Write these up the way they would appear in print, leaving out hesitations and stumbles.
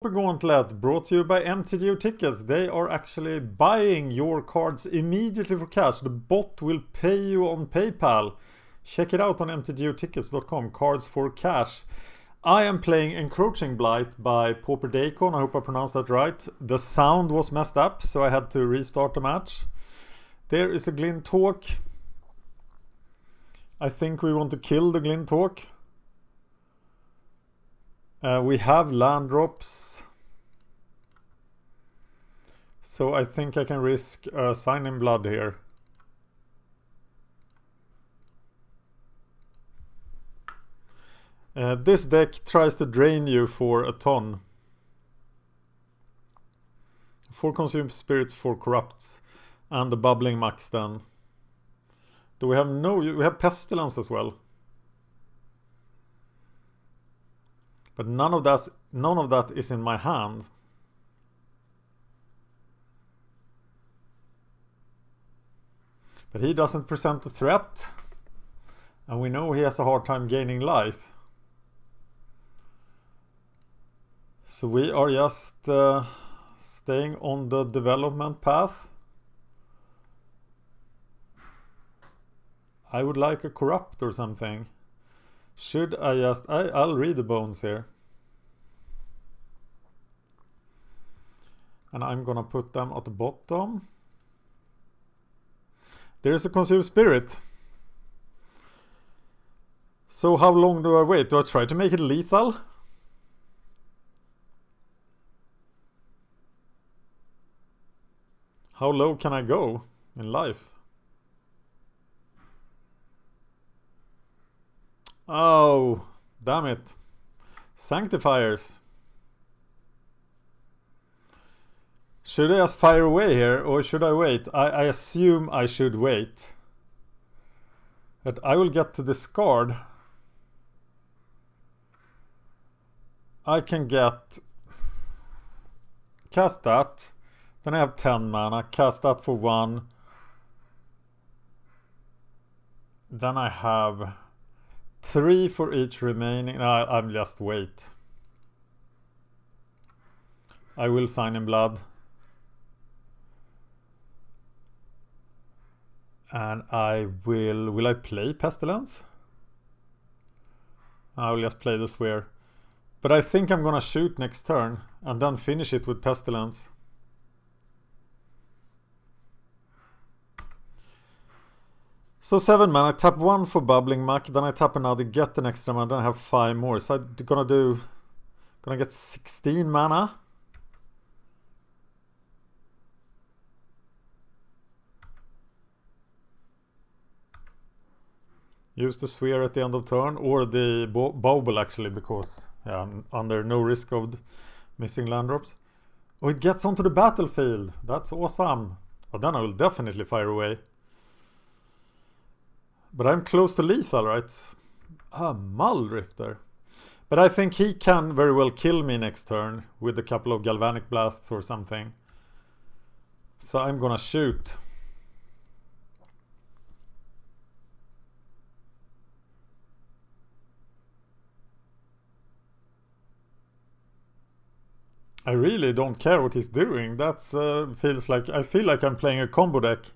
Pauper Gauntlet brought to you by MTGO Tickets. They are actually buying your cards immediately for cash. The bot will pay you on PayPal. Check it out on mtgotickets.com. Cards for cash. I am playing Encroaching Blight by Pauper Gauntlet. I hope I pronounced that right. The sound was messed up, so I had to restart the match. There is a Glinthawk. I think we want to kill the Glinthawk. We have land drops, so I think I can risk Sign in Blood here. This deck tries to drain you for a ton. 4 Consumed Spirits, 4 Corrupts, and the Bubbling Max then. Do we have we have Pestilence as well. But none of that is in my hand. But he doesn't present a threat. And we know he has a hard time gaining life. So we are just staying on the development path. I would like a Corrupt or something. Should I just... I'll read the bones here. And I'm gonna put them at the bottom. There's a Consumed Spirit. So how long do I wait? Do I try to make it lethal? How low can I go in life? Oh, damn it. Sanctifiers. Should I just fire away here, or should I wait? I assume I should wait. But I will get to discard. I can cast that. Then I have 10 mana. Cast that for 1. Then I have 3 for each remaining. I'll just wait. I will Sign in Blood. And I will I play Pestilence? I will just play the Sphere. But I think I'm gonna shoot next turn and then finish it with Pestilence. So 7 mana, I tap 1 for Bubbling Muck, then I tap another, get an extra mana, then I have 5 more. So I'm gonna get 16 mana. Use the Sphere at the end of turn, or the Bauble actually, because yeah, I'm under no risk of missing land drops. Oh, it gets onto the battlefield. That's awesome. Oh, then I will definitely fire away. But I'm close to lethal, right? Ah, Muldrifter. But I think he can very well kill me next turn with a couple of Galvanic Blasts or something. So I'm gonna shoot. I really don't care what he's doing. That's feels like... I feel like I'm playing a combo deck.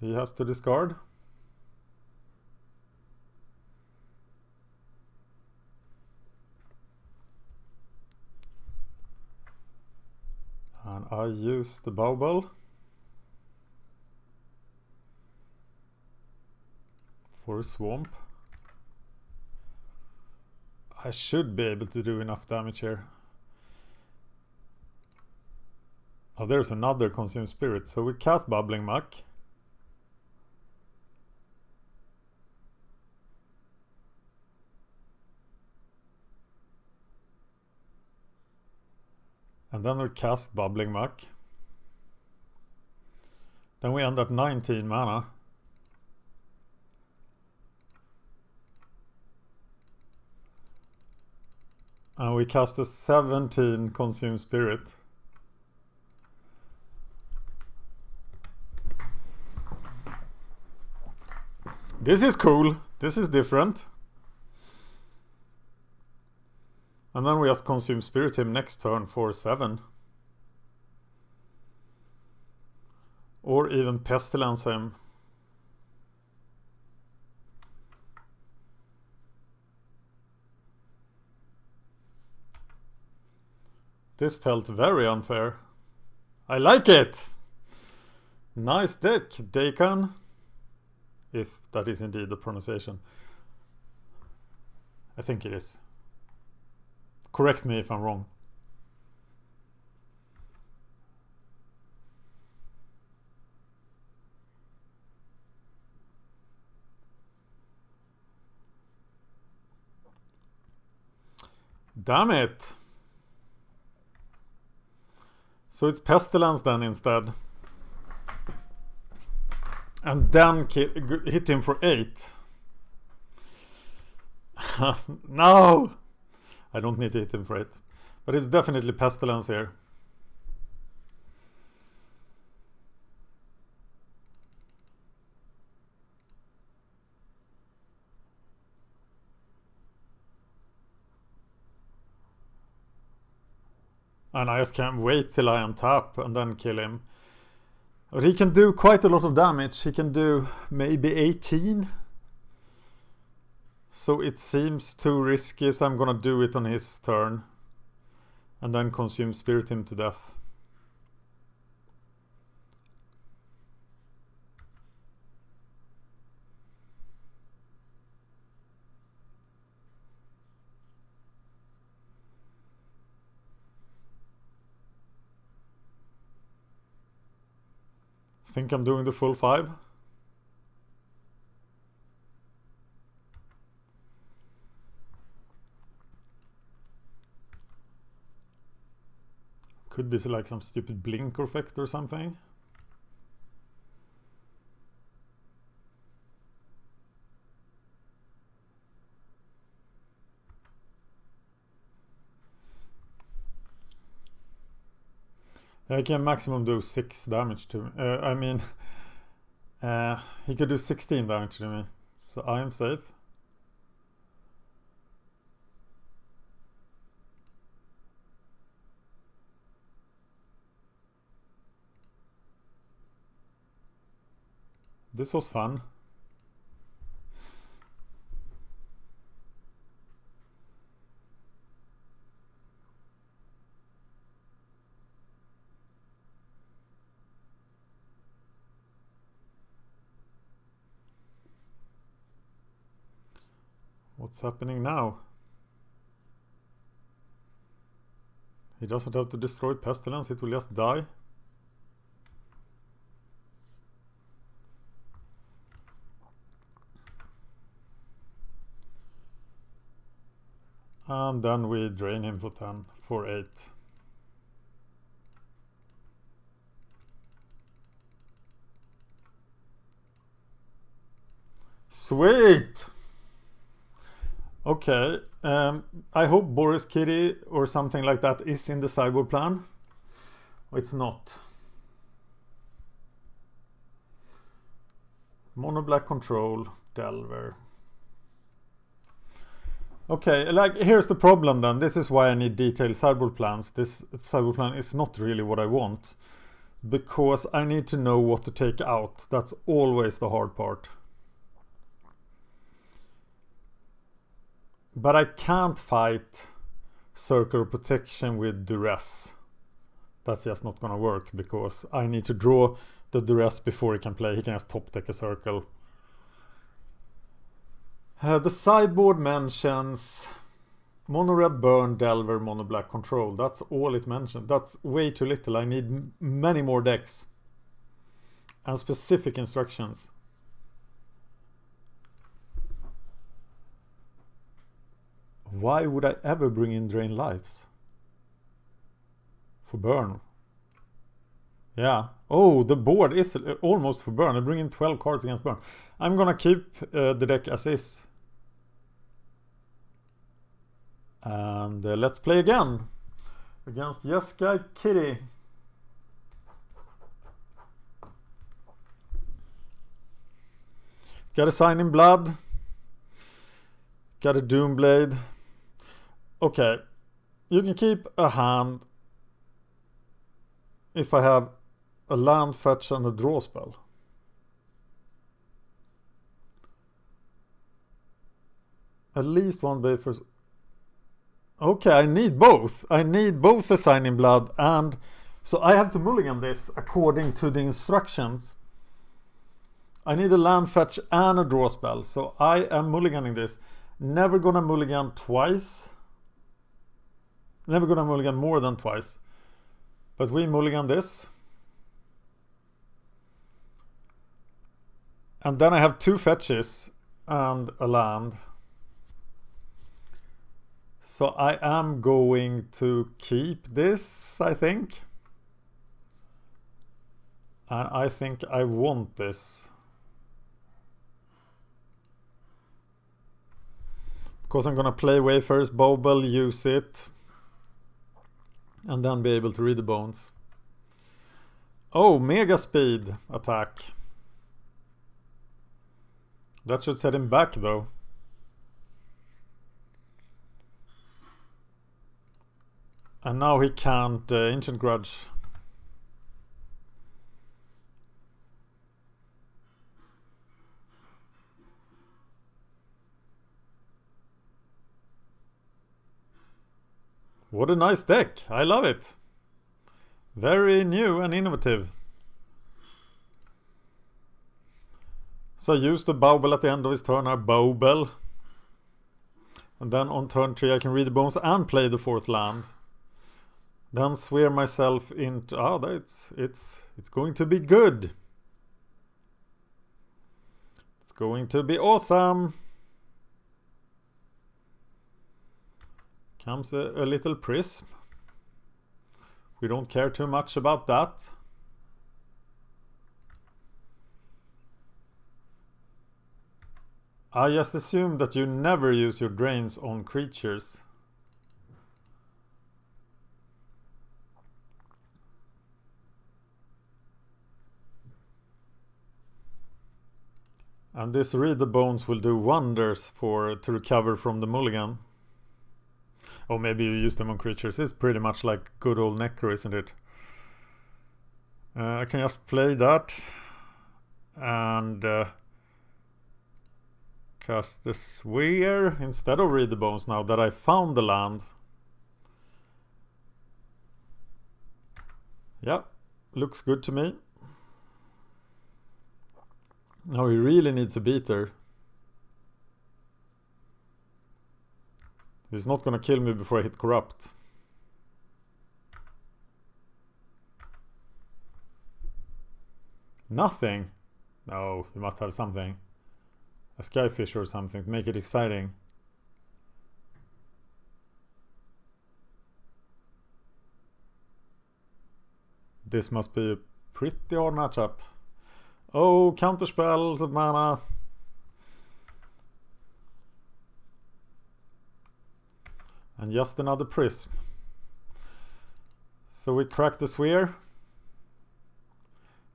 He has to discard. And I use the Bauble for a swamp. I should be able to do enough damage here. Oh, there's another Consumed Spirit. So we cast Bubbling Muck. And then we cast Bubbling Muck. Then we end at 19 mana. And we cast a 17 Consumed Spirit. This is cool. This is different. And then we just consume Spirit him next turn for 7. Or even Pestilence him. This felt very unfair. I like it! Nice deck, Dakan. If that is indeed the pronunciation. I think it is. Correct me if I'm wrong. Damn it! So it's Pestilence then instead. And then hit him for 8. No! I don't need to hit him for 8. But it's definitely Pestilence here. And I just can't wait till I untap and then kill him. But he can do quite a lot of damage. He can do maybe 18. So it seems too risky, so I'm gonna do it on his turn. And then consume Spirit him to death. Think I'm doing the full 5. Could be like some stupid blink effect or something. I can maximum do 6 damage to me. I mean, he could do 16 damage to me, so I am safe. This was fun. What's happening now? He doesn't have to destroy Pestilence, it will just die. And then we drain him for 10, for 8. Sweet! Okay, I hope Boris Kitty or something like that is in the sideboard plan. It's not. Mono black control, Delver. Okay, like here's the problem then. This is why I need detailed sideboard plans. This sideboard plan is not really what I want. Because I need to know what to take out. That's always the hard part. But I can't fight Circle Protection with Duress. That's just not gonna work because I need to draw the Duress before he can play. He can just top deck a circle. The sideboard mentions Mono Red Burn, Delver, Mono Black Control. That's all it mentioned. That's way too little. I need many more decks. And specific instructions. Why would I ever bring in Drain Lives? For burn. Yeah. Oh, the board is almost for burn. I bring in 12 cards against burn. I'm gonna keep the deck as is. And let's play again. Against JeskaiKitty. Got a sign in blood. Got a Doomblade. Okay, you can keep a hand if I have a land, fetch and a draw spell. At least one bay for... Okay, I need both. I need both a Signing Blood and... So I have to mulligan this according to the instructions. I need a land, fetch and a draw spell. So I am mulliganing this. Never gonna mulligan twice. Never gonna mulligan more than twice. But we mulligan this. And then I have 2 fetches and a land. So I am going to keep this, I think. And I think I want this. Because I'm gonna play Wayfarer's Bauble, use it. And then be able to read the bones. Oh, mega speed attack. That should set him back though. And now he can't Ancient Grudge. What a nice deck. I love it. Very new and innovative. So I use the Bauble at the end of his turn, our Bauble. And then on turn 3 I can read the bones and play the 4th land. Then swear myself into... Ah, it's going to be good. It's going to be awesome. Comes a little prism. We don't care too much about that. I just assume that you never use your drains on creatures. And this Read the Bones will do wonders to recover from the mulligan. Or maybe you use them on creatures. It's pretty much like good old Necro, isn't it? I can just play that. And cast the Swear instead of Read the Bones now that I found the land. Yeah, looks good to me. Now he really needs a beater. He's not gonna kill me before I hit Corrupt. Nothing? No, you must have something. A Skyfish or something to make it exciting. This must be a pretty hard matchup. Oh, counterspell, mana. And just another prism. So we crack the Sphere.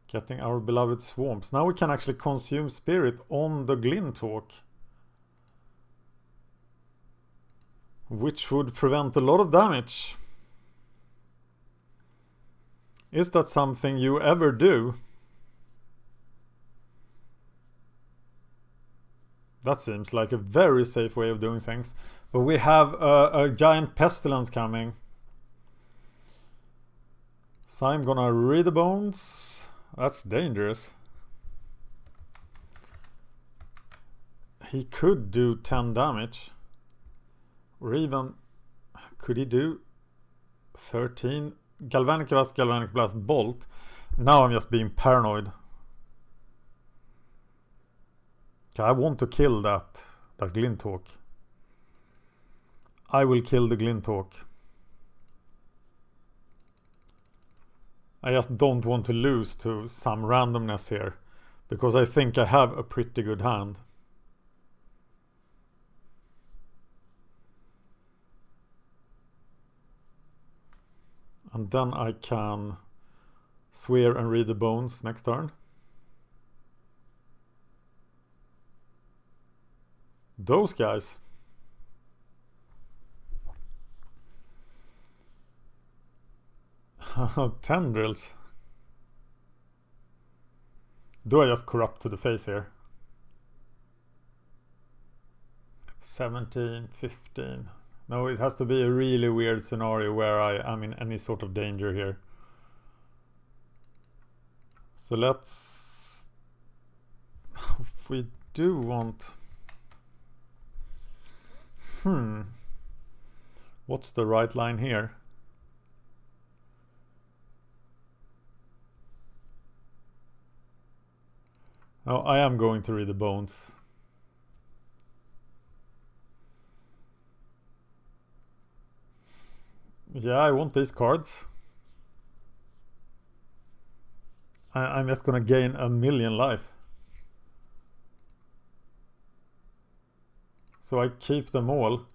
Getting our beloved swamps. Now we can actually consume spirit on the Glintalk. Which would prevent a lot of damage. Is that something you ever do? That seems like a very safe way of doing things. But we have a giant pestilence coming. So I'm gonna read the bones. That's dangerous. He could do 10 damage. Or even... Could he do 13? Galvanic Blast, Galvanic Blast, Bolt. Now I'm just being paranoid. Okay, I want to kill that Glintalk. I will kill the Glintalk. I just don't want to lose to some randomness here. Because I think I have a pretty good hand. And then I can swear and read the bones next turn. Those guys. Tendrils. Do I just corrupt to the face here? 17, 15. No, it has to be a really weird scenario where I am in any sort of danger here. So let's... we do want... What's the right line here? Oh, I am going to read the bones. Yeah, I want these cards. I'm just gonna gain 1,000,000 life. So I keep them all.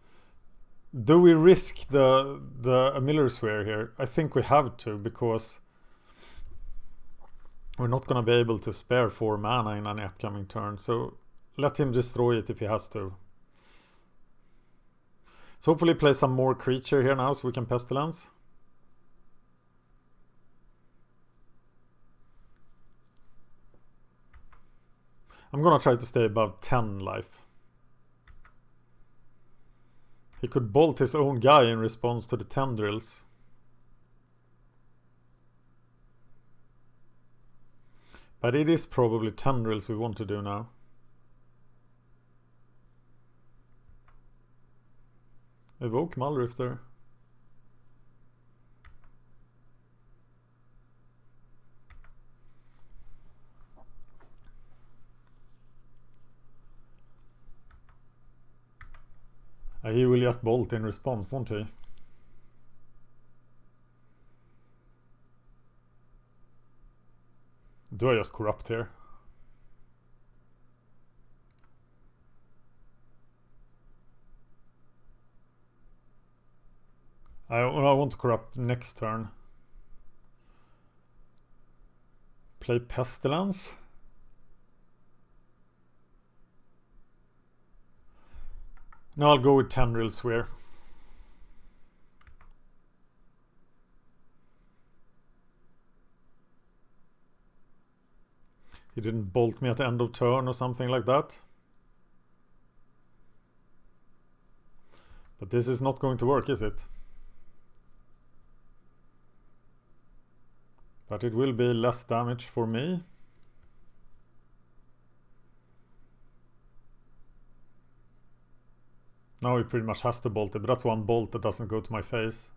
Do we risk the Miller Sphere here? I think we have to, because we're not gonna be able to spare 4 mana in any upcoming turn. So let him destroy it if he has to. So hopefully play some more creature here now so we can Pestilence. I'm gonna try to stay above 10 life. He could bolt his own guy in response to the Tendrils. But it is probably Tendrils we want to do now. Evoke Malrifter. He will just bolt in response, won't he? Do I just corrupt here? I want to corrupt next turn. Play Pestilence. No, I'll go with Tendril Sphere. He didn't bolt me at the end of turn or something like that. But this is not going to work, is it? But it will be less damage for me. Now he pretty much has to bolt it, but that's one bolt that doesn't go to my face.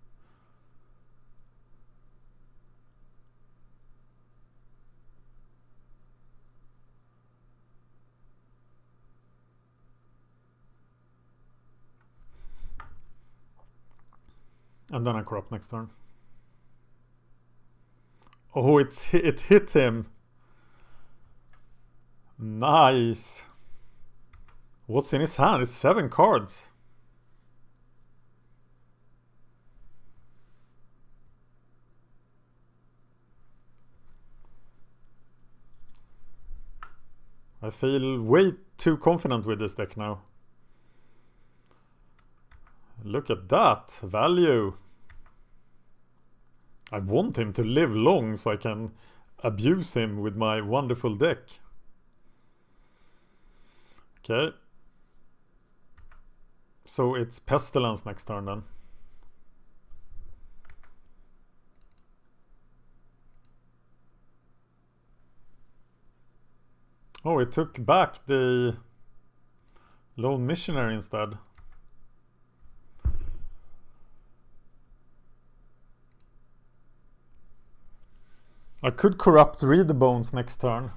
And then I corrupt next turn. Oh, it hit him. Nice. What's in his hand? It's 7 cards. I feel way too confident with this deck now. Look at that value. I want him to live long so I can abuse him with my wonderful deck. Okay. So it's Pestilence next turn then. Oh, it took back the Lone Missionary instead. I could corrupt Read the Bones next turn.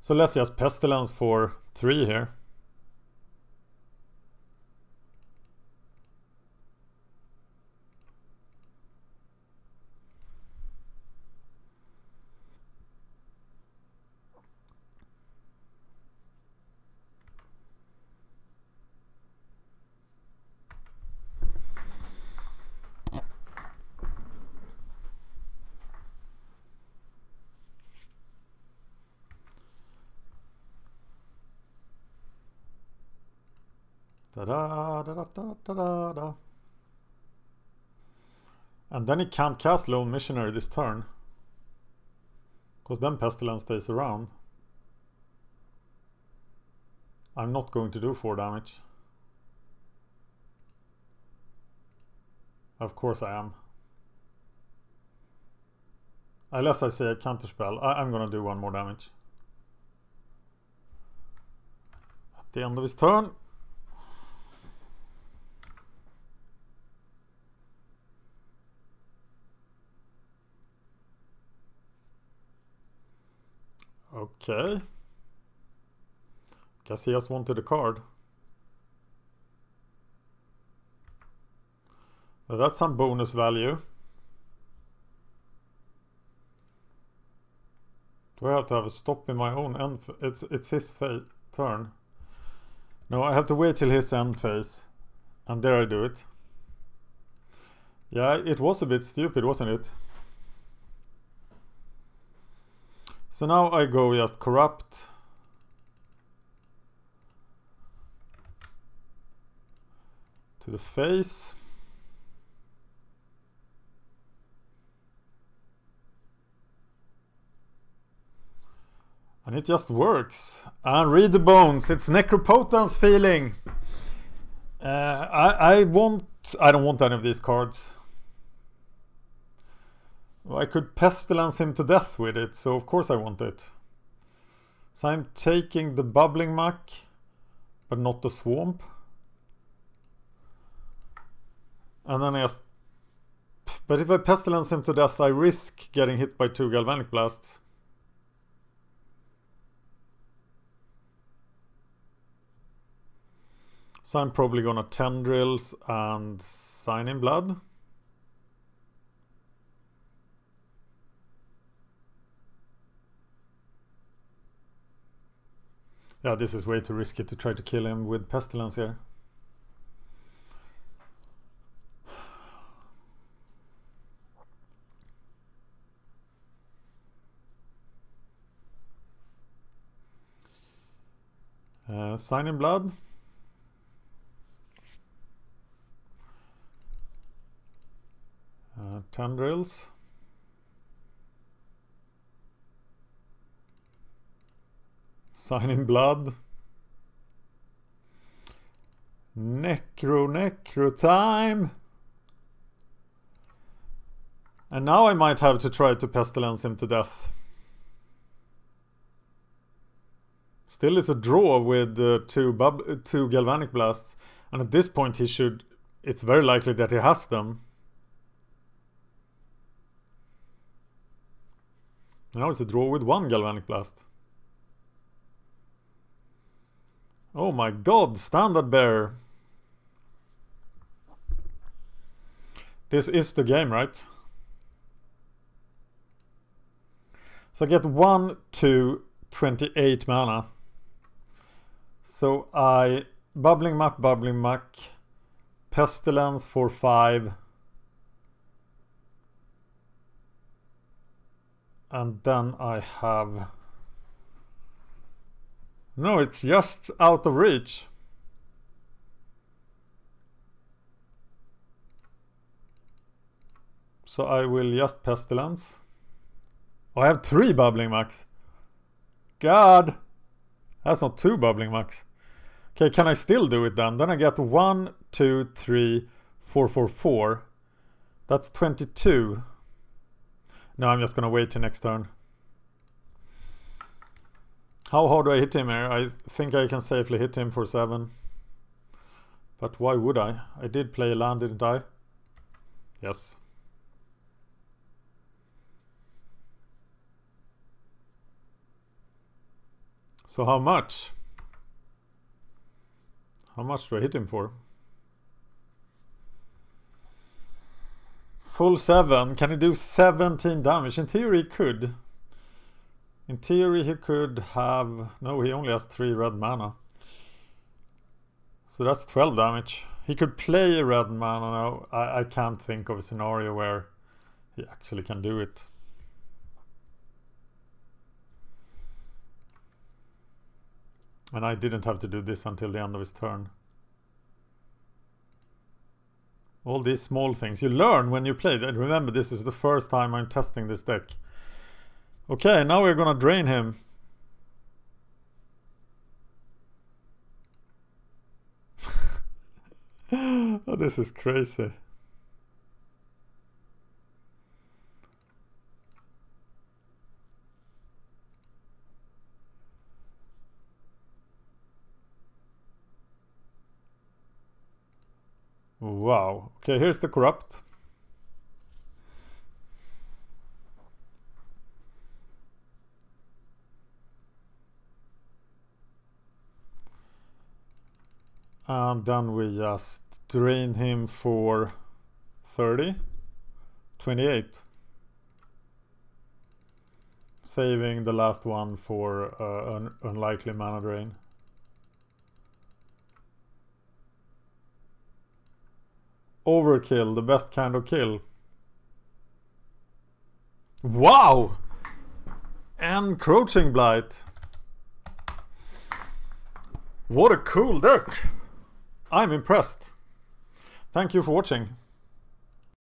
So let's just Pestilence for 3 here. Da da da da da da da da. And then he can't cast Lone Missionary this turn, because then Pestilence stays around. I'm not going to do 4 damage. Of course I am. Unless I say a counterspell, I'm gonna do 1 more damage. At the end of his turn. Okay. Guess he just wanted a card. Well, that's some bonus value. Do I have to have a stop in my own end? It's his turn. No, I have to wait till his end phase. And there I do it. Yeah, it was a bit stupid, wasn't it? So now I go just corrupt. To the face. And it just works. And read the bones. It's Necropotence feeling. I don't want any of these cards. Well, I could Pestilence him to death with it, so of course I want it. So I'm taking the Bubbling Muck, but not the Swamp. And then I just... But if I Pestilence him to death, I risk getting hit by 2 Galvanic Blasts. So I'm probably gonna Tendrils and Sign in Blood. Yeah, this is way too risky to try to kill him with Pestilence here. Sign in Blood. Tendrils. Sign in Blood. Necro time. And now I might have to try to Pestilence him to death. Still it's a draw with 2 Galvanic Blasts. And at this point he should... It's very likely that he has them. Now it's a draw with 1 Galvanic Blast. Oh my god, Standard Bearer. This is the game, right? So I get 1, 2, 28 mana. So I Bubbling Muck, Pestilence for 5. And then I have... No, it's just out of reach. So I will just Pestilence. Oh, I have 3 Bubbling Mucks. God! That's not 2 Bubbling Mucks. Okay, can I still do it then? Then I get 1, 2, 3, 4, 4, 4. That's 22. No, I'm just gonna wait till next turn. How hard do I hit him here? I think I can safely hit him for 7. But why would I? I did play a land, didn't I? Yes. So how much? How much do I hit him for? Full 7. Can he do 17 damage? In theory he could. In theory he could have... No, he only has 3 red mana. So that's 12 damage. He could play a red mana now. I can't think of a scenario where he actually can do it. And I didn't have to do this until the end of his turn. All these small things. You learn when you play. And remember, this is the first time I'm testing this deck. Okay, now we're gonna drain him. Oh, this is crazy. Wow. Okay, here's the corrupt. And then we just drain him for 30, 28. Saving the last one for an unlikely mana drain. Overkill, the best kind of kill. Wow! Encroaching Blight. What a cool deck! I'm impressed. Thank you for watching.